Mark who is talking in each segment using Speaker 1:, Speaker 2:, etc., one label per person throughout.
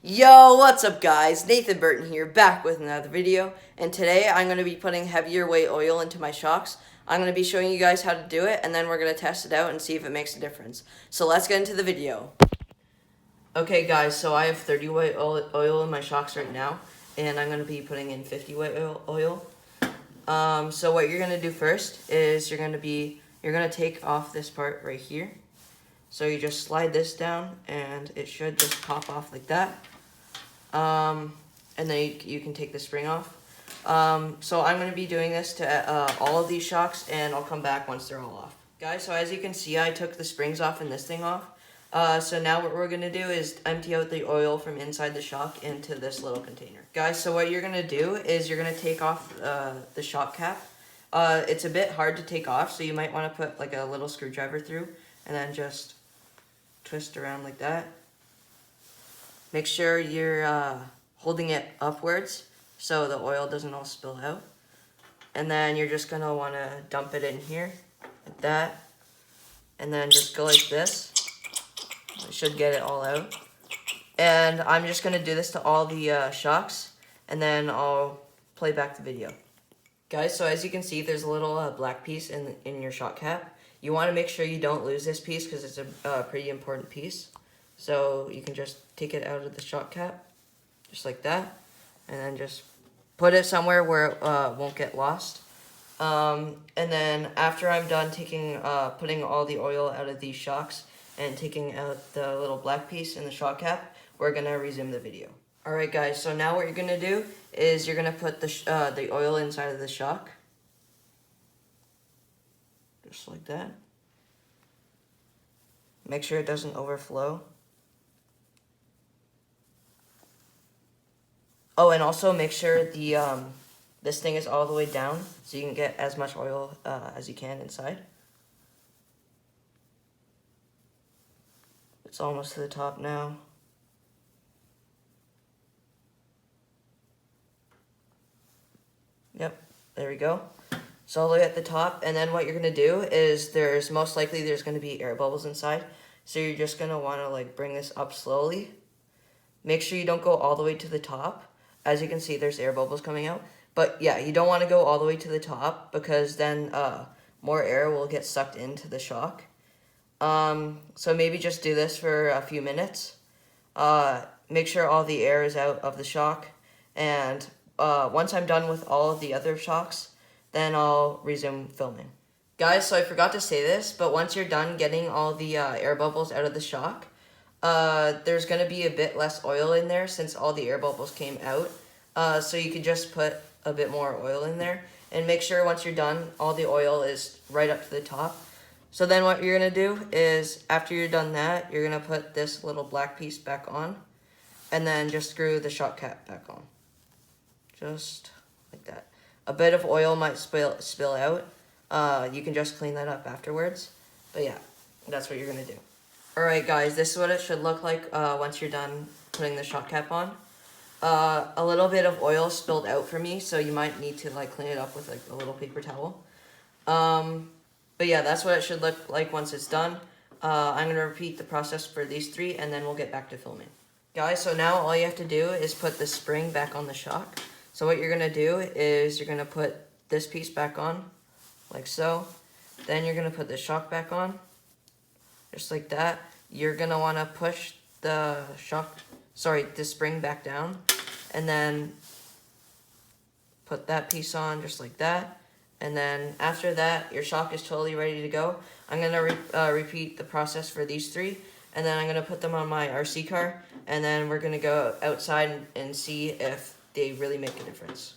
Speaker 1: Yo, what's up guys? Nathan Berton here, back with another video, and today I'm going to be putting heavier weight oil into my shocks. I'm going to be showing you guys how to do it, and then we're going to test it out and see if it makes a difference. So let's get into the video. Okay guys, so I have 30 weight oil in my shocks right now, and I'm going to be putting in 50 weight oil. So what you're going to do first is you're going to take off this part right here. So you just slide this down, and it should just pop off like that. And then you can take the spring off. So I'm going to be doing this to all of these shocks, and I'll come back once they're all off. Guys, so as you can see, I took the springs off and this thing off. So now what we're going to do is empty out the oil from inside the shock into this little container. Guys, so what you're going to do is you're going to take off the shock cap. It's a bit hard to take off, so you might want to put like a little screwdriver through and then just twist around like that. Make sure you're holding it upwards so the oil doesn't all spill out. And then you're just going to want to dump it in here like that. And then just go like this. It should get it all out. And I'm just going to do this to all the shocks, and then I'll play back the video. Guys, so as you can see, there's a little black piece in your shock cap. You want to make sure you don't lose this piece because it's a pretty important piece. So you can just take it out of the shock cap, just like that, and then just put it somewhere where it won't get lost. And then after I'm done putting all the oil out of these shocks and taking out the little black piece in the shock cap, we're going to resume the video. Alright guys, so now what you're going to do is you're going to put the oil inside of the shock. Just like that. Make sure it doesn't overflow. Oh, and also make sure this thing is all the way down so you can get as much oil as you can inside. It's almost to the top now. Yep, there we go. It's all the way at the top, and then what you're going to do is there's going to be air bubbles inside, so you're just going to want to like bring this up slowly. Make sure you don't go all the way to the top. As you can see, there's air bubbles coming out. But yeah, you don't want to go all the way to the top because then more air will get sucked into the shock. So maybe just do this for a few minutes. Make sure all the air is out of the shock. And once I'm done with all of the other shocks, then I'll resume filming. Guys, so I forgot to say this, but once you're done getting all the air bubbles out of the shock, there's going to be a bit less oil in there since all the air bubbles came out. So you can just put a bit more oil in there. And make sure once you're done, all the oil is right up to the top. So then what you're going to do is, after you're done that, you're going to put this little black piece back on. And then just screw the shock cap back on. Just like that. A bit of oil might spill out. You can just clean that up afterwards. But yeah, that's what you're going to do. Alright guys, this is what it should look like once you're done putting the shock cap on. A little bit of oil spilled out for me, so you might need to like clean it up with like a little paper towel. But yeah, that's what it should look like once it's done. I'm going to repeat the process for these three, and then we'll get back to filming. Guys, so now all you have to do is put the spring back on the shock. So what you're going to do is you're going to put this piece back on, like so. Then you're going to put the shock back on, just like that. You're going to want to push the spring back down, and then put that piece on just like that. And then after that, your shock is totally ready to go. I'm going to repeat the process for these three, and then I'm going to put them on my RC car, and then we're going to go outside and see if they really make a difference.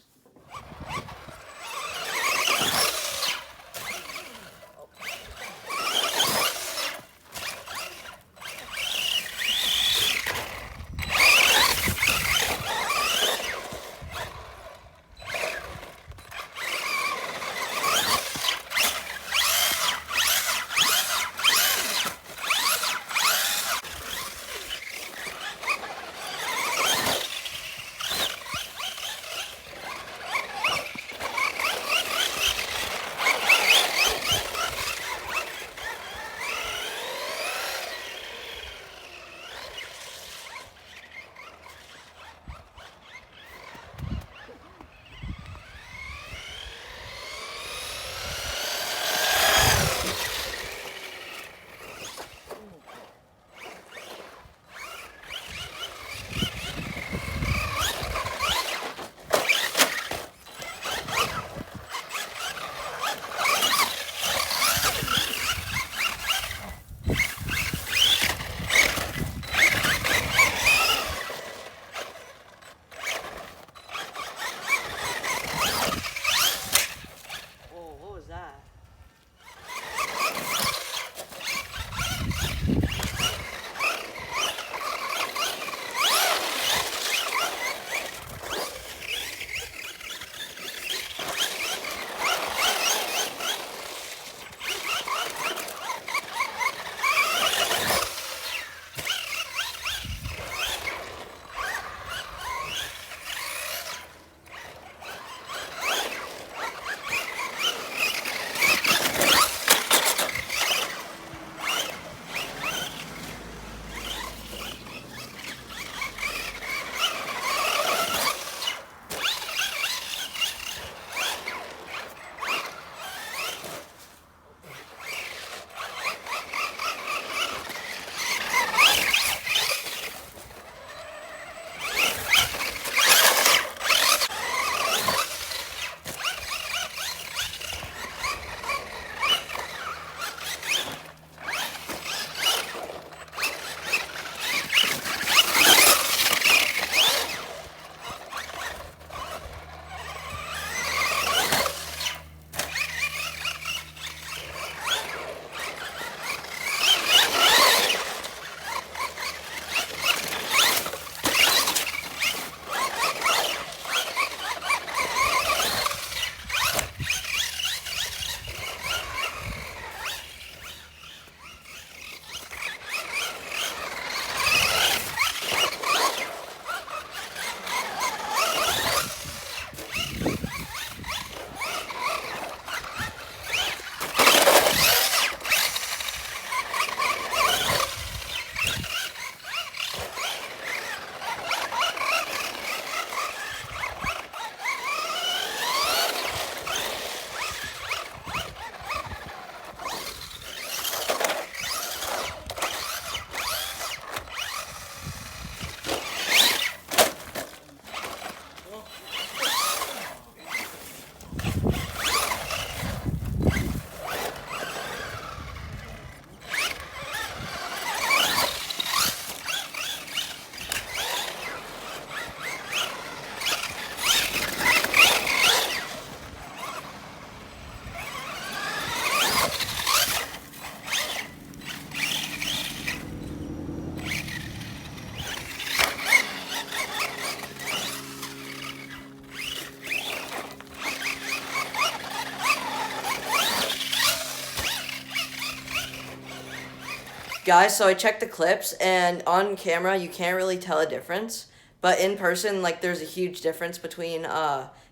Speaker 1: Guys, so I checked the clips, and on camera you can't really tell a difference, but in person, like, there's a huge difference between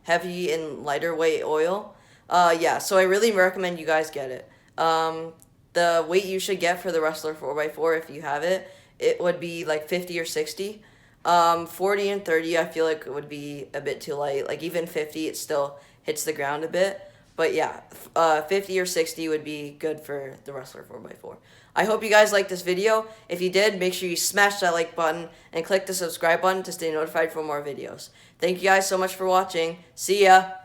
Speaker 1: heavy and lighter weight oil. Yeah, so I really recommend you guys get it. The weight you should get for the Rustler 4x4, if you have it, it would be like 50 or 60. 40 and 30, I feel like it would be a bit too light. Like, even 50, it still hits the ground a bit. But yeah, 50 or 60 would be good for the Rustler 4x4. I hope you guys liked this video. If you did, make sure you smash that like button and click the subscribe button to stay notified for more videos. Thank you guys so much for watching. See ya!